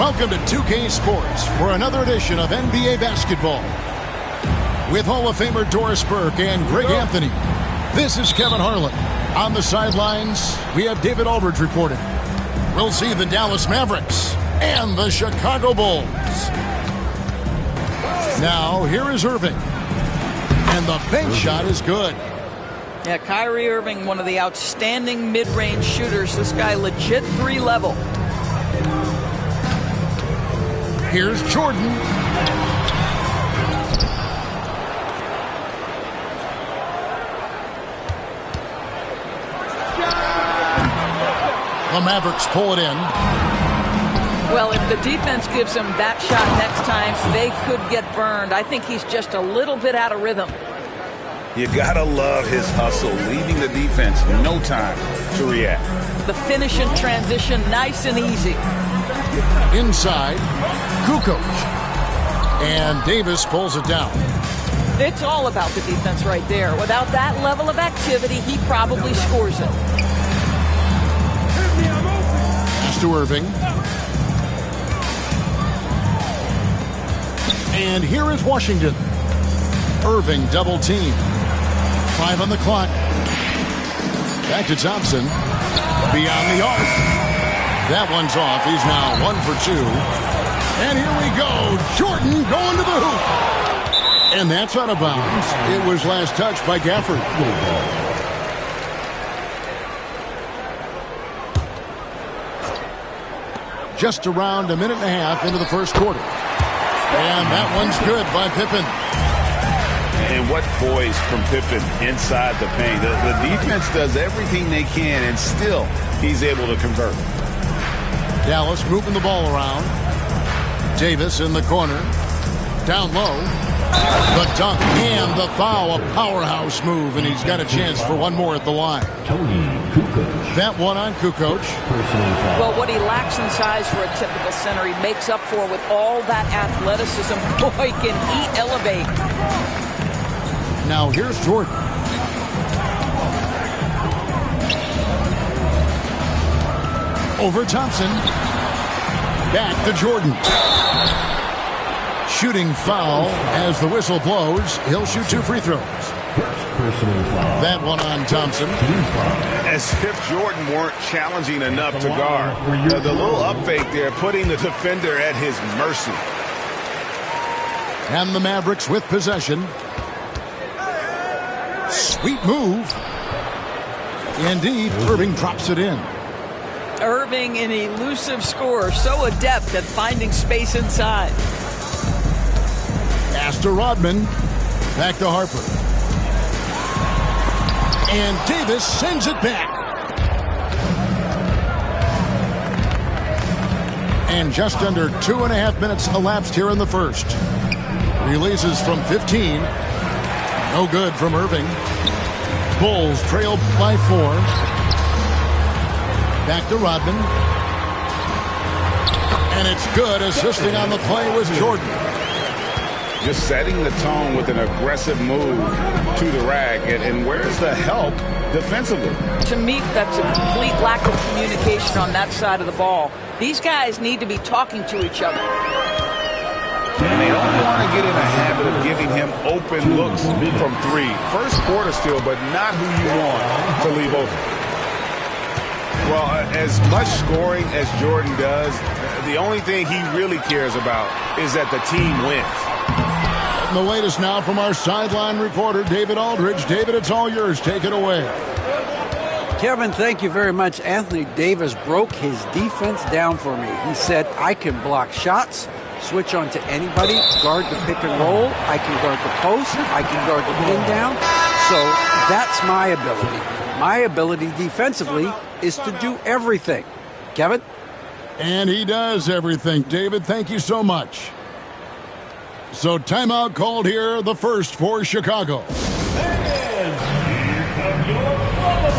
Welcome to 2K Sports for another edition of NBA basketball. With Hall of Famer Doris Burke and Greg Anthony, this is Kevin Harlan. On the sidelines, we have David Aldridge reporting. We'll see the Dallas Mavericks and the Chicago Bulls. Now, here is Irving. And the bank shot is good. Yeah, Kyrie Irving, one of the outstanding mid-range shooters. This guy legit 3-level. Here's Jordan. The Mavericks pull it in. Well, if the defense gives him that shot next time, they could get burned. I think he's just a little bit out of rhythm. You gotta love his hustle, leaving the defense no time to react. The finish in transition, nice and easy. Inside, Kukoc. And Davis pulls it down. It's all about the defense right there. Without that level of activity, he probably scores it. Pass to Irving. And here is Washington. Irving double team. 5 on the clock. Back to Thompson. Beyond the arc. That one's off. He's now 1 for 2. And here we go. Jordan going to the hoop. And that's out of bounds. It was last touched by Gafford. Just around a minute and a half into the first quarter. And that one's good by Pippen. And what poise from Pippen inside the paint. The defense does everything they can, and still he's able to convert. Dallas moving the ball around. Davis in the corner. Down low. The dunk and the foul. A powerhouse move, and he's got a chance for one more at the line. That one on Kukoc. Well, what he lacks in size for a typical center, he makes up for with all that athleticism. Boy, can he elevate. Now here's Jordan. Over Thompson. Back to Jordan. Shooting foul as the whistle blows. He'll shoot 2 free throws. That one on Thompson. As if Jordan weren't challenging enough to guard. The little up fake there, putting the defender at his mercy. And the Mavericks with possession. Sweet move. Indeed, Irving drops it in. Irving, an elusive scorer, so adept at finding space inside. Pass to Rodman. Back to Harper. And Davis sends it back. And just under 2.5 minutes elapsed here in the first. Releases from 15. No good from Irving. Bulls trail by 4. Back to Rodman. And it's good. Assisting on the play was Jordan. Just setting the tone with an aggressive move to the rack. And where's the help defensively? To me, that's a complete lack of communication on that side of the ball. These guys need to be talking to each other. And they don't want to get in a habit of giving him open looks from 3. First quarter still, but not who you want to leave open. Well, as much scoring as Jordan does, the only thing he really cares about is that the team wins. And the latest now from our sideline reporter, David Aldridge. David, it's all yours. Take it away. Kevin, thank you very much. Anthony Davis broke his defense down for me. He said, I can block shots, switch on to anybody, guard the pick and roll, I can guard the post, I can guard the pin down. So that's my ability. My ability defensively is to do everything. Kevin? And he does everything. David, thank you so much. So timeout called here, the first for Chicago. And here comes your bubble.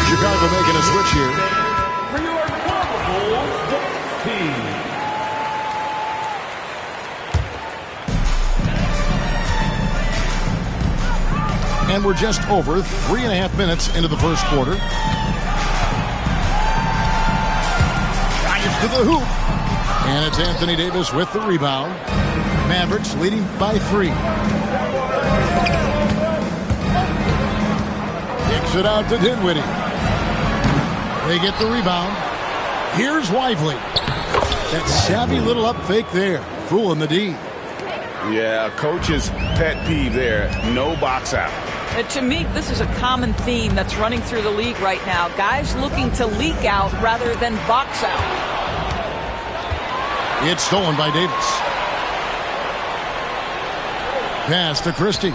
Chicago making a switch here. For your Bulls team. And we're just over 3.5 minutes into the first quarter. Drives to the hoop. And it's Anthony Davis with the rebound. Mavericks leading by 3. Kicks it out to Dinwiddie. They get the rebound. Here's Lively. That savvy little up fake there. Fooling the D. Yeah, coach's pet peeve there. No box out. To me, this is a common theme that's running through the league right now. Guys looking to leak out rather than box out. It's stolen by Davis. Pass to Christie.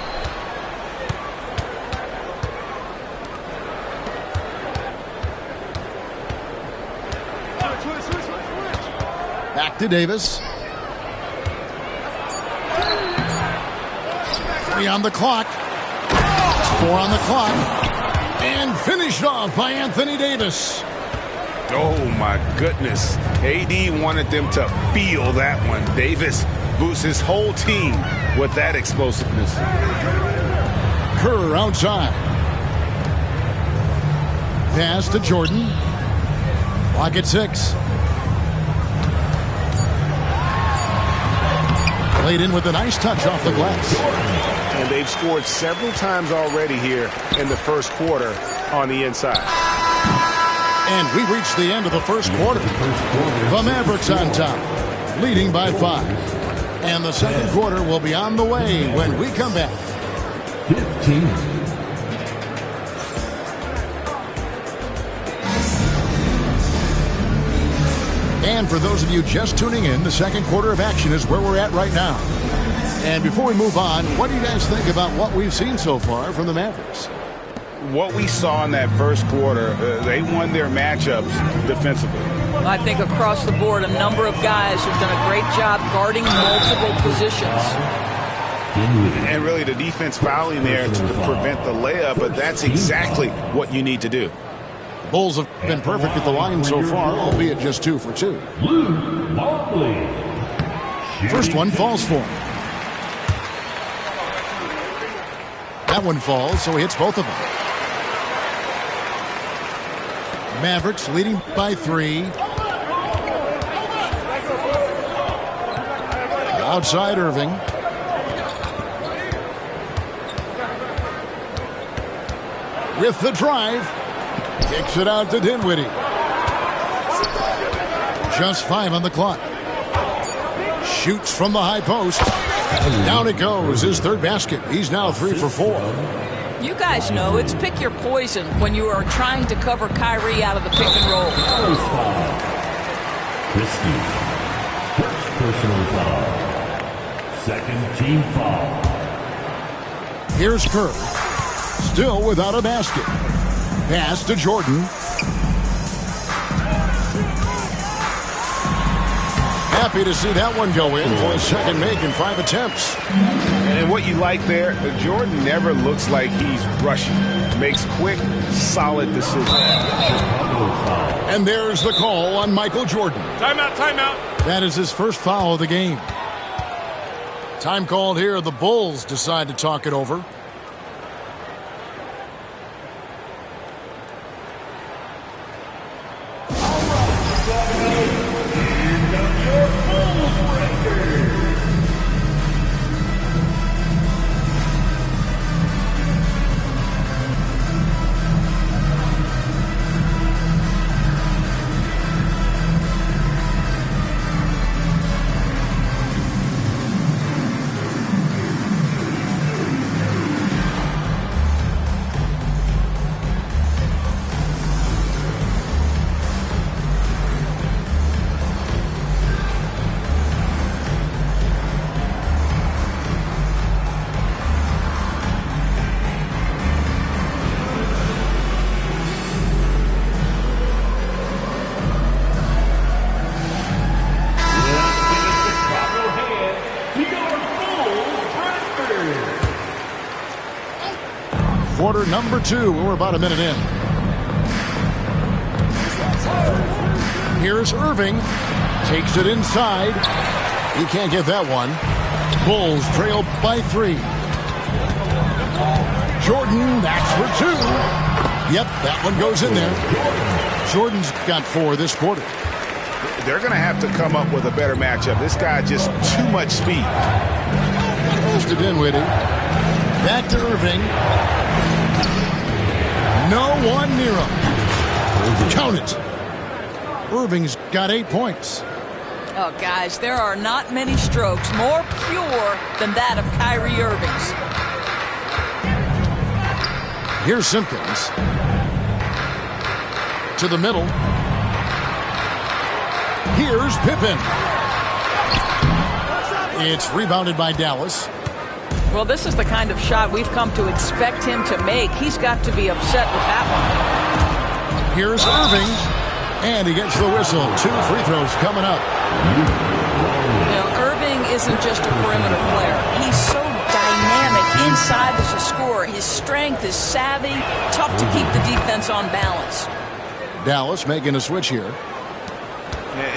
Back to Davis. 3 on the clock. 4 on the clock. And finished off by Anthony Davis. Oh, my goodness. AD wanted them to feel that one. Davis boosts his whole team with that explosiveness. Kerr outside. Pass to Jordan. Clock at 6. Played in with a nice touch off the glass. And they've scored several times already here in the first quarter on the inside. And we reached the end of the first quarter. The Mavericks on top, leading by 5. And the second quarter will be on the way when we come back. 15. And for those of you just tuning in, the second quarter of action is where we're at right now. And before we move on, what do you guys think about what we've seen so far from the Mavericks? What we saw in that first quarter, they won their matchups defensively. I think across the board, a number of guys have done a great job guarding multiple positions. And really the defense fouling there to prevent the layup, but that's exactly what you need to do. The Bulls have been perfect at the line so far, albeit just 2 for 2. First one falls for him. That one falls, so he hits both of them. Mavericks leading by 3. Outside Irving. With the drive. Kicks it out to Dinwiddie. Just 5 on the clock. Shoots from the high post. Down it goes. His third basket. He's now 3 for 4. You guys know it's pick your poison when you are trying to cover Kyrie out of the pick and roll. Christie. First personal foul. Second team foul. Here's Kerr. Still without a basket. Pass to Jordan. Happy to see that one go in for his second make in 5 attempts. And what you like there, Jordan never looks like he's rushing. Makes quick, solid decisions. And there's the call on Michael Jordan. Timeout, timeout. That is his first foul of the game. Time called here. The Bulls decide to talk it over. Quarter number 2. We're about a minute in. Here's Irving. Takes it inside. He can't get that one. Bulls trail by 3. Jordan Jordan, that's for 2. Yep, that one goes in there. Jordan's got 4 this quarter. They're going to have to come up with a better matchup. This guy just too much speed. Goes to Dinwiddie. Back to Irving. No one near him. Count it. Irving's got 8 points. Oh, guys, there are not many strokes more pure than that of Kyrie Irving's. Here's Simpkins. To the middle. Here's Pippen. It's rebounded by Dallas. Well, this is the kind of shot we've come to expect him to make. He's got to be upset with that one. Here's Irving. And he gets the whistle. 2 free throws coming up. You know, Irving isn't just a perimeter player. He's so dynamic inside as a scorer. His strength is savvy, tough to keep the defense on balance. Dallas making a switch here.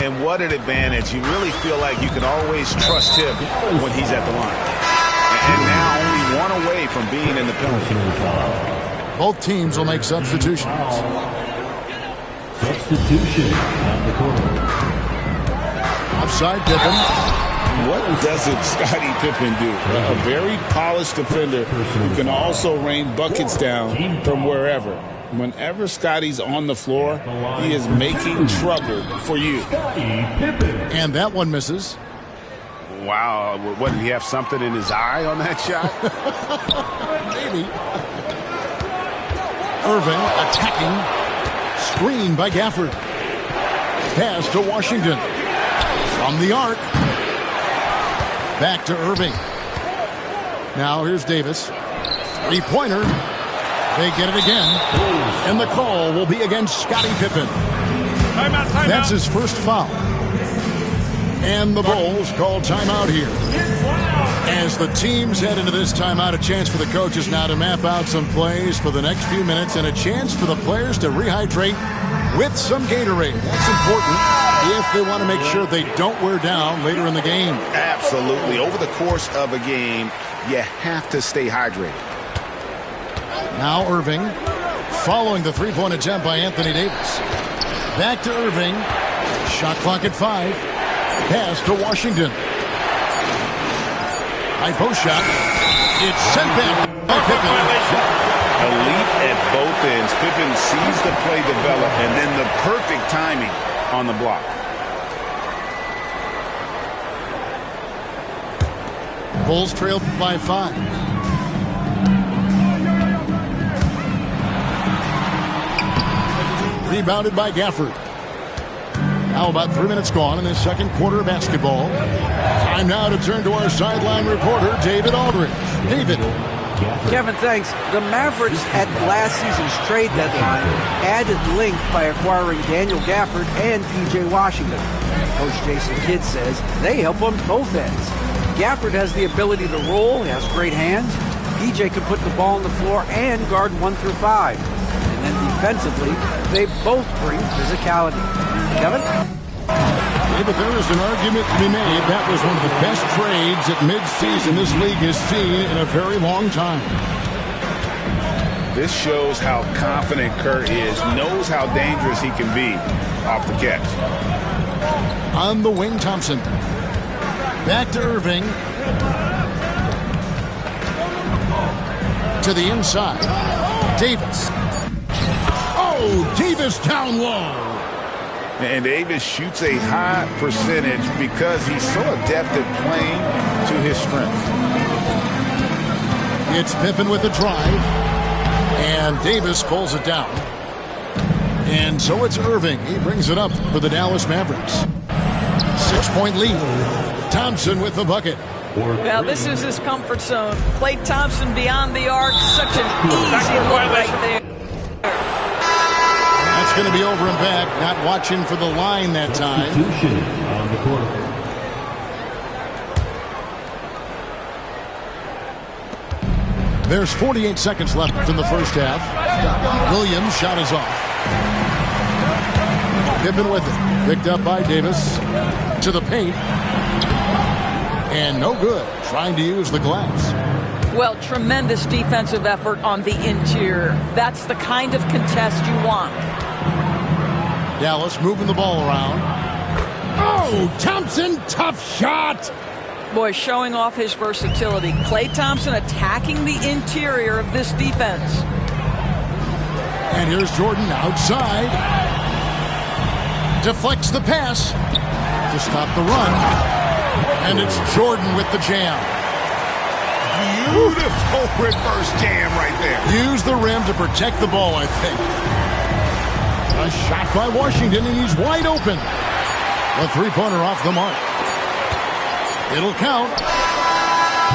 And what an advantage. You really feel like you can always trust him when he's at the line. And now only 1 away from being in the penalty. Both teams will make substitutions. Substitution on the corner. Offside Pippen. What doesn't Scottie Pippen do? A very polished defender who can also rain buckets down from wherever. Whenever Scottie's on the floor, he is making trouble for you. And that one misses. Wow. What, did he have something in his eye on that shot? Maybe. Irving attacking. Screen by Gafford. Pass to Washington. From the arc. Back to Irving. Now here's Davis. 3-pointer. They get it again. And the call will be against Scottie Pippen. Timeout. That's his first foul. And the Bulls call timeout here. As the teams head into this timeout, a chance for the coaches now to map out some plays for the next few minutes and a chance for the players to rehydrate with some Gatorade. That's important if they want to make sure they don't wear down later in the game. Absolutely. Over the course of a game, you have to stay hydrated. Now Irving, following the 3-point attempt by Anthony Davis. Back to Irving. Shot clock at 5. Pass to Washington. High post shot. It's sent back by Pippen. Elite at both ends. Pippen sees the play develop and then the perfect timing on the block. Bulls trailed by 5. Rebounded by Gafford. Now about 3 minutes gone in this second quarter of basketball. Time now to turn to our sideline reporter, David Aldridge. David. Kevin, thanks. The Mavericks at last season's trade deadline added length by acquiring Daniel Gafford and P.J. Washington. Coach Jason Kidd says they help on both ends. Gafford has the ability to roll, he has great hands. P.J. can put the ball on the floor and guard 1 through 5. And then defensively, they both bring physicality. Kevin? Yeah, but there is an argument to be made. That was one of the best trades at midseason this league has seen in a very long time. This shows how confident Kerr is, knows how dangerous he can be off the catch. On the wing, Thompson. Back to Irving. To the inside. Davis. Oh, Davis down low. And Davis shoots a high percentage because he's so adept at playing to his strengths. It's Pippen with the drive. And Davis pulls it down. And so it's Irving. He brings it up for the Dallas Mavericks. 6-point lead. Thompson with the bucket. Well, this is his comfort zone. Klay Thompson beyond the arc. Such an easy look right there. That's going to be over and back. Not watching for the line that time. Substitution on the corner. There's 48 seconds left in the first half. Williams' shot is off. Pippen with it. Picked up by Davis. To the paint. And no good. Trying to use the glass. Well, tremendous defensive effort on the interior. That's the kind of contest you want. Dallas moving the ball around. Oh, Thompson, tough shot. Boy, showing off his versatility. Klay Thompson attacking the interior of this defense. And here's Jordan outside. Deflects the pass to stop the run. And it's Jordan with the jam. Beautiful reverse jam right there. Use the rim to protect the ball, I think. A shot by Washington, and he's wide open. A three-pointer off the mark. It'll count.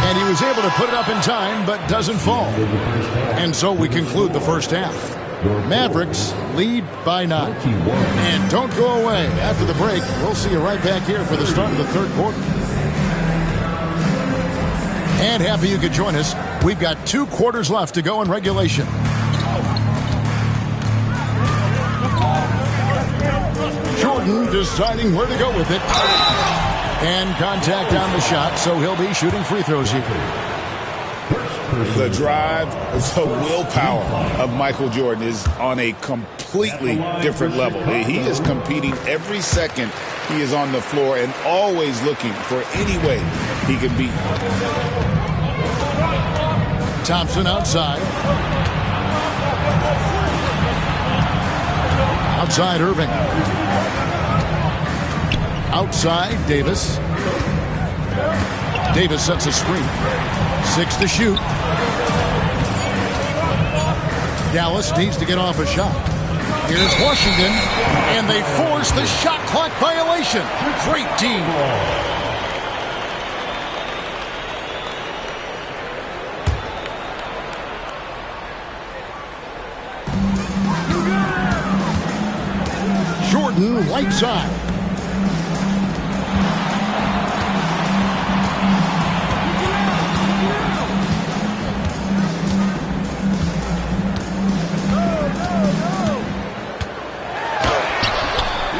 And he was able to put it up in time, but doesn't fall. And so we conclude the first half. Mavericks lead by 9. And don't go away. After the break, we'll see you right back here for the start of the third quarter. And happy you could join us. We've got 2 quarters left to go in regulation. Jordan deciding where to go with it. And contact on the shot, so he'll be shooting free throws here. The drive, the willpower of Michael Jordan is on a completely different level. He is competing every second he is on the floor and always looking for any way he can beat. Thompson outside. Outside Irving. Outside Davis. Davis sets a screen. 6 to shoot. Dallas needs to get off a shot. Here's Washington, and they force the shot clock violation. Great team. Jordan, right side.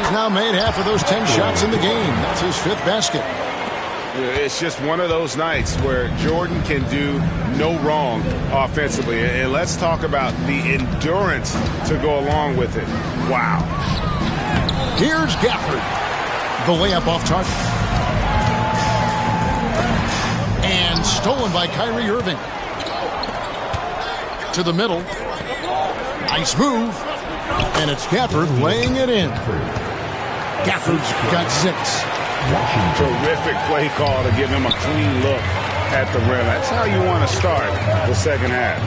Now made half of those 10 shots in the game. That's his 5th basket. It's just one of those nights where Jordan can do no wrong offensively. And let's talk about the endurance to go along with it. Wow. Here's Gafford. The layup off target. And stolen by Kyrie Irving. To the middle. Nice move. And it's Gafford laying it in. Gafford's got 6. Terrific play call to give him a clean look at the rim. That's how you want to start the second half.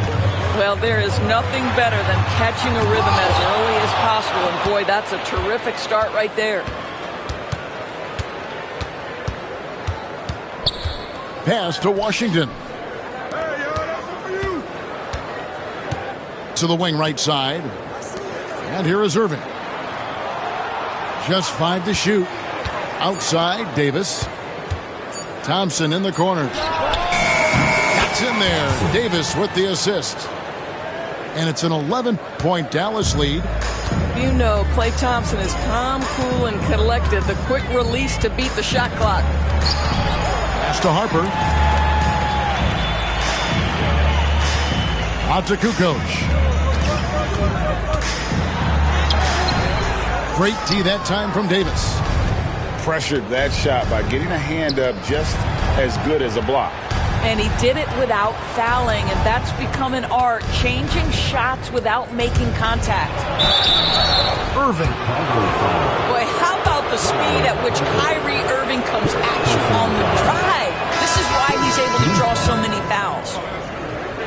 Well, there is nothing better than catching a rhythm as early as possible. And boy, that's a terrific start right there. Pass to Washington. To the wing right side. And here is Irving. Just 5 to shoot. Outside, Davis. Thompson in the corner. That's in there. Davis with the assist. And it's an 11-point Dallas lead. You know, Klay Thompson is calm, cool, and collected. The quick release to beat the shot clock. Pass to Harper. Out to Kukoc. Great D that time from Davis. Pressured that shot by getting a hand up just as good as a block. And he did it without fouling, and that's become an art, changing shots without making contact. Irving. Boy, how about the speed at which Kyrie Irving comes at you on the drive? This is why he's able to draw so many fouls.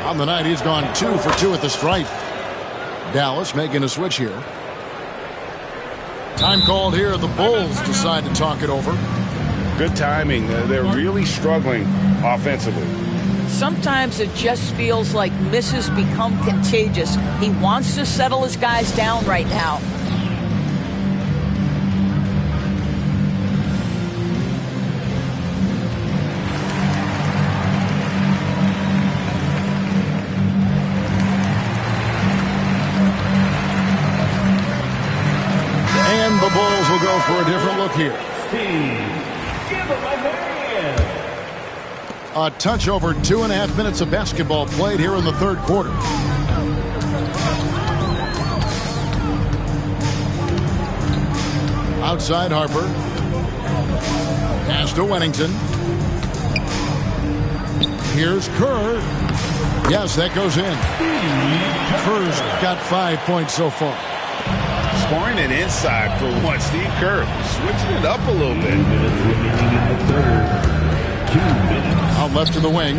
On the night, he's gone 2 for 2 at the stripe. Dallas making a switch here. Time called here. The Bulls decide to talk it over. Good timing. They're really struggling offensively. Sometimes it just feels like misses become contagious. He wants to settle his guys down right now. And the Bulls will go for a different look here. A touch over 2.5 minutes of basketball played here in the third quarter. Outside Harper. Pass to Wennington. Here's Kerr. Yes, that goes in. Kerr's got 5 points so far. Scoring it inside for one. Steve Kerr switching it up a little bit. 2 minutes remaining in the third. 2 minutes. Out left to the wing.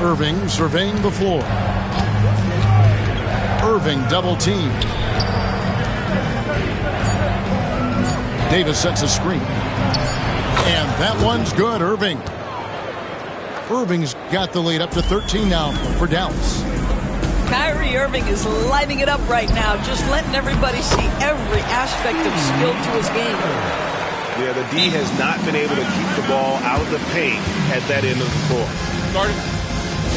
Irving surveying the floor. Irving double team. Davis sets a screen. And that one's good, Irving. Irving's got the lead up to 13 now for Dallas. Kyrie Irving is lighting it up right now, just letting everybody see every aspect of skill to his game. Yeah, the D has not been able to keep the ball out of the paint at that end of the floor.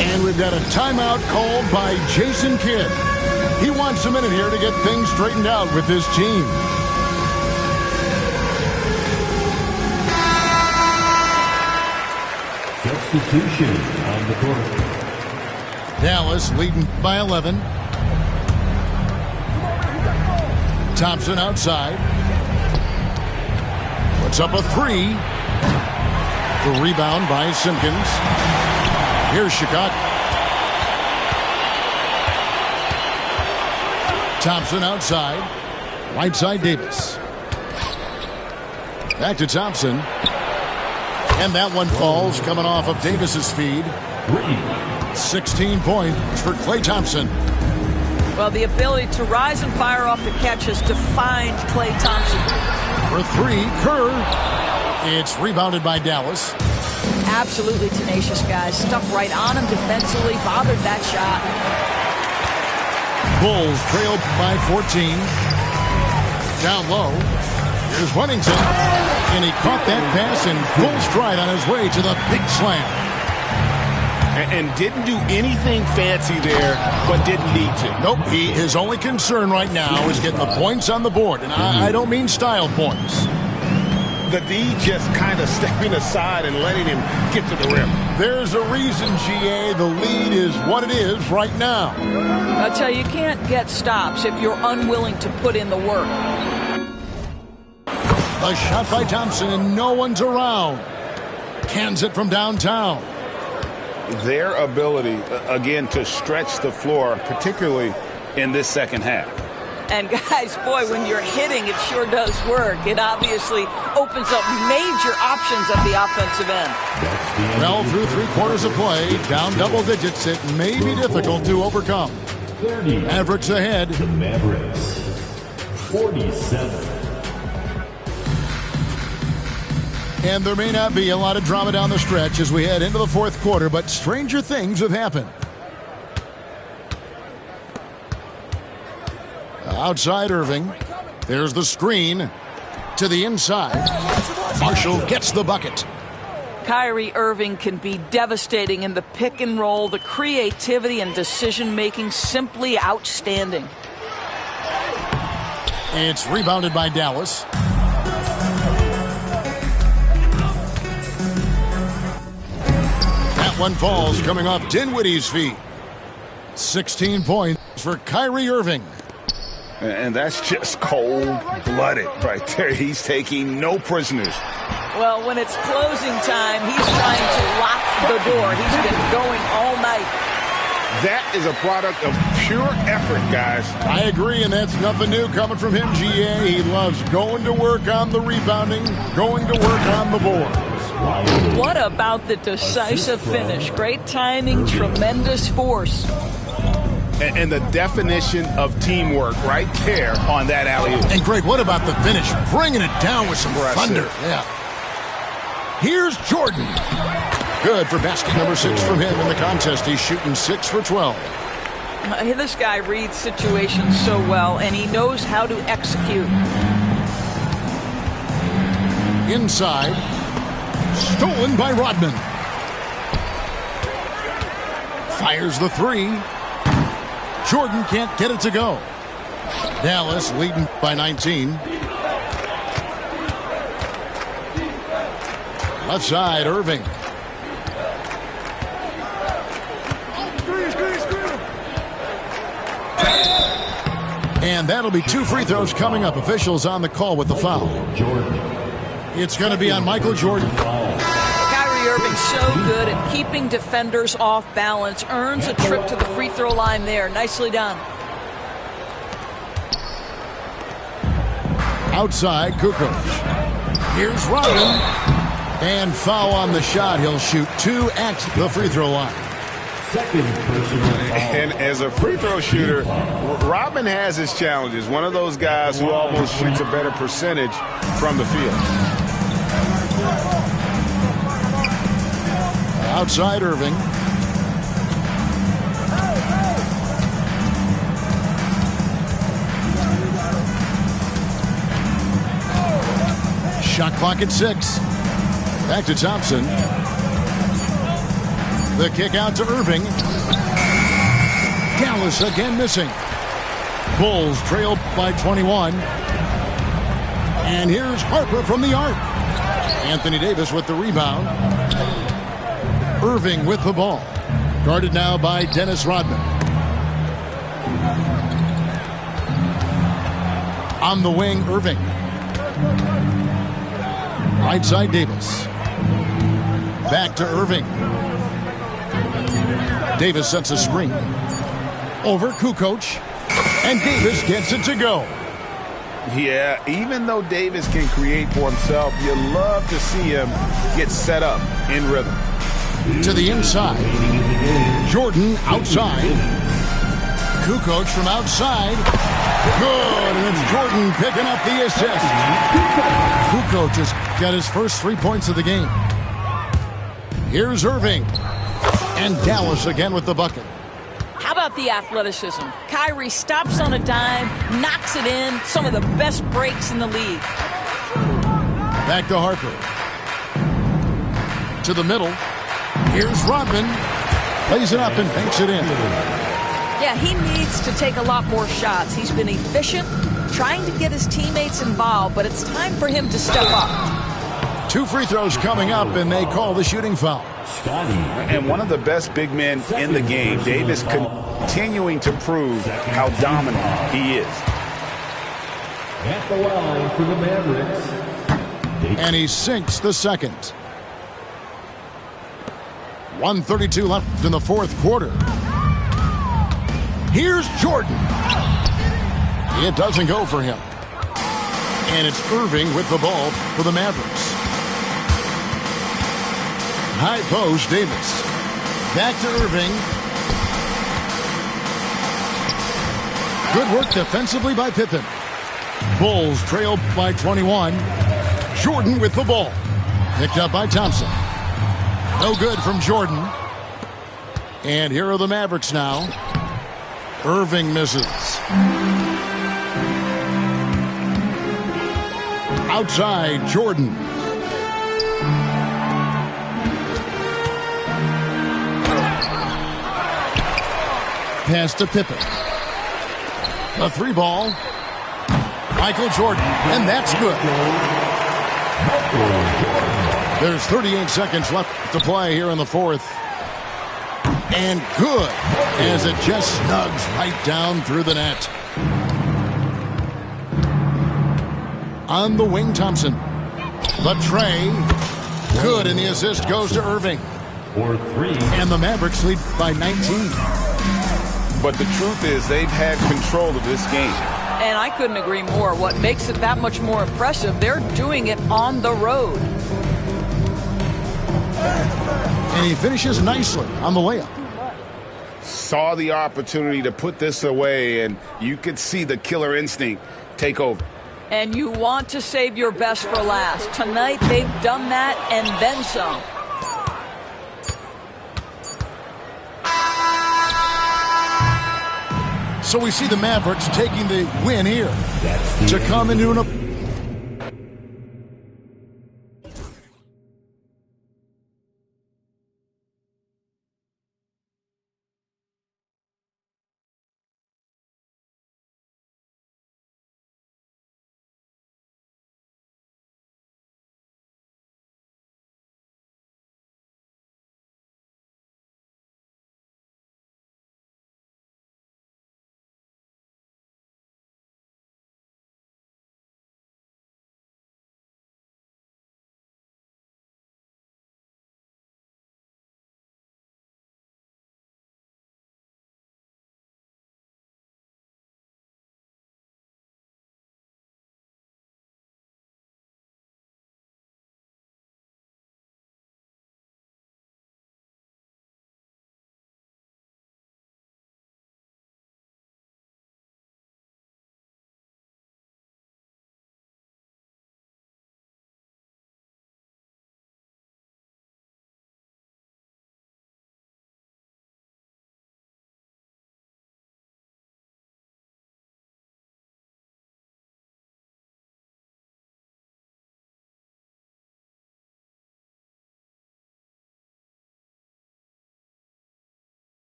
And we've got a timeout called by Jason Kidd. He wants a minute here to get things straightened out with his team. Substitution on the court. Dallas leading by 11. Thompson outside. Puts up a three. The rebound by Simpkins. Here's Chicago. Thompson outside. Right side Davis. Back to Thompson. And that one falls coming off of Davis's feed. 16 points for Klay Thompson. Well, the ability to rise and fire off the catch has defined Klay Thompson. For three, Kerr. It's rebounded by Dallas. Absolutely tenacious, guys. Stuck right on him defensively, bothered that shot. Bulls trailed by 14. Down low. Here's Wennington. And he caught that pass in full stride on his way to the big slam. And didn't do anything fancy there, but didn't need to. Nope, his only concern right now is getting the points on the board. And I don't mean style points. The D just kind of stepping aside and letting him get to the rim. There's a reason, GA, the lead is what it is right now. I'll tell you, you can't get stops if you're unwilling to put in the work. A shot by Thompson, and no one's around. Cans it from downtown. Their ability, again, to stretch the floor, particularly in this second half. And guys, boy, when you're hitting, it sure does work. It obviously opens up major options at the offensive end. Well, through 3 quarters of play, down double digits, it may be difficult to overcome. 30. Mavericks ahead. The Mavericks. 47. And there may not be a lot of drama down the stretch as we head into the fourth quarter, but stranger things have happened. Outside Irving. There's the screen to the inside. Marshall gets the bucket. Kyrie Irving can be devastating in the pick and roll. The creativity and decision-making simply outstanding. It's rebounded by Dallas. That one falls coming off Dinwiddie's feet. 16 points for Kyrie Irving. And that's just cold-blooded right there. He's taking no prisoners. Well, when it's closing time, he's trying to lock the door. He's been going all night. That is a product of pure effort, guys. I agree, and that's nothing new coming from him, GA. He loves going to work on the rebounding, going to work on the boards. What about the decisive finish? Great timing, tremendous force. And the definition of teamwork right there on that alley-oop. And Greg, what about the finish? Bringing it down with some thunder. Yeah. Here's Jordan. Good for basket number 6 from him in the contest. He's shooting 6 for 12. This guy reads situations so well, and he knows how to execute. Inside. Stolen by Rodman. Fires the 3. Jordan can't get it to go. Dallas leading by 19. Left side, Irving. And that'll be 2 free throws coming up. Officials on the call with the foul. It's going to be on Michael Jordan. Kyrie Irving so good at keeping defenders off balance. Earns a trip to the free throw line there. Nicely done. Outside, Kukoc. Here's Rodman. And foul on the shot. He'll shoot 2 at the free throw line. Second personal foul. And as a free throw shooter, Rodman has his challenges. One of those guys who almost shoots a better percentage from the field. Outside, Irving. Shot clock at 6. Back to Thompson. The kick out to Irving. Dallas again missing. Bulls trail by 21. And here's Harper from the arc. Anthony Davis with the rebound. Irving with the ball. Guarded now by Dennis Rodman. On the wing, Irving. Right side, Davis. Back to Irving. Davis sets a screen. Over Kukoc. And Davis gets it to go. Yeah, even though Davis can create for himself, you love to see him get set up in rhythm. To the inside. Jordan outside. Kukoc from outside. Good, and it's Jordan picking up the assist. Kukoc has got his first 3 points of the game. Here's Irving. And Dallas again with the bucket. How about the athleticism? Kyrie stops on a dime, knocks it in. Some of the best breaks in the league. Back to Harper. To the middle. Here's Rodman. Plays it up and banks it in. Yeah, he needs to take a lot more shots. He's been efficient, trying to get his teammates involved, but it's time for him to step up. 2 free throws coming up, and they call the shooting foul. And one of the best big men in the game, Davis continuing to prove how dominant he is. At the line for the Mavericks. And he sinks the second. 1:32 left in the fourth quarter. Here's Jordan. It doesn't go for him. And it's Irving with the ball for the Mavericks. High post, Davis. Back to Irving. Good work defensively by Pippen. Bulls trail by 21. Jordan with the ball. Picked up by Thompson. No good from Jordan. And here are the Mavericks now. Irving misses. Outside, Jordan. Pass to Pippen. A 3 ball. Michael Jordan, and that's good. There's 38 seconds left to play here in the fourth. And good, as it just snugs right down through the net. On the wing, Thompson. The tray. Good, and the assist goes to Irving. For 3. And the Mavericks lead by 19. But the truth is they've had control of this game. And I couldn't agree more. What makes it that much more impressive, they're doing it on the road. And he finishes nicely on the layup. Saw the opportunity to put this away, and you could see the killer instinct take over. And you want to save your best for last. Tonight, they've done that and then some. So we see the Mavericks taking the win here to come into an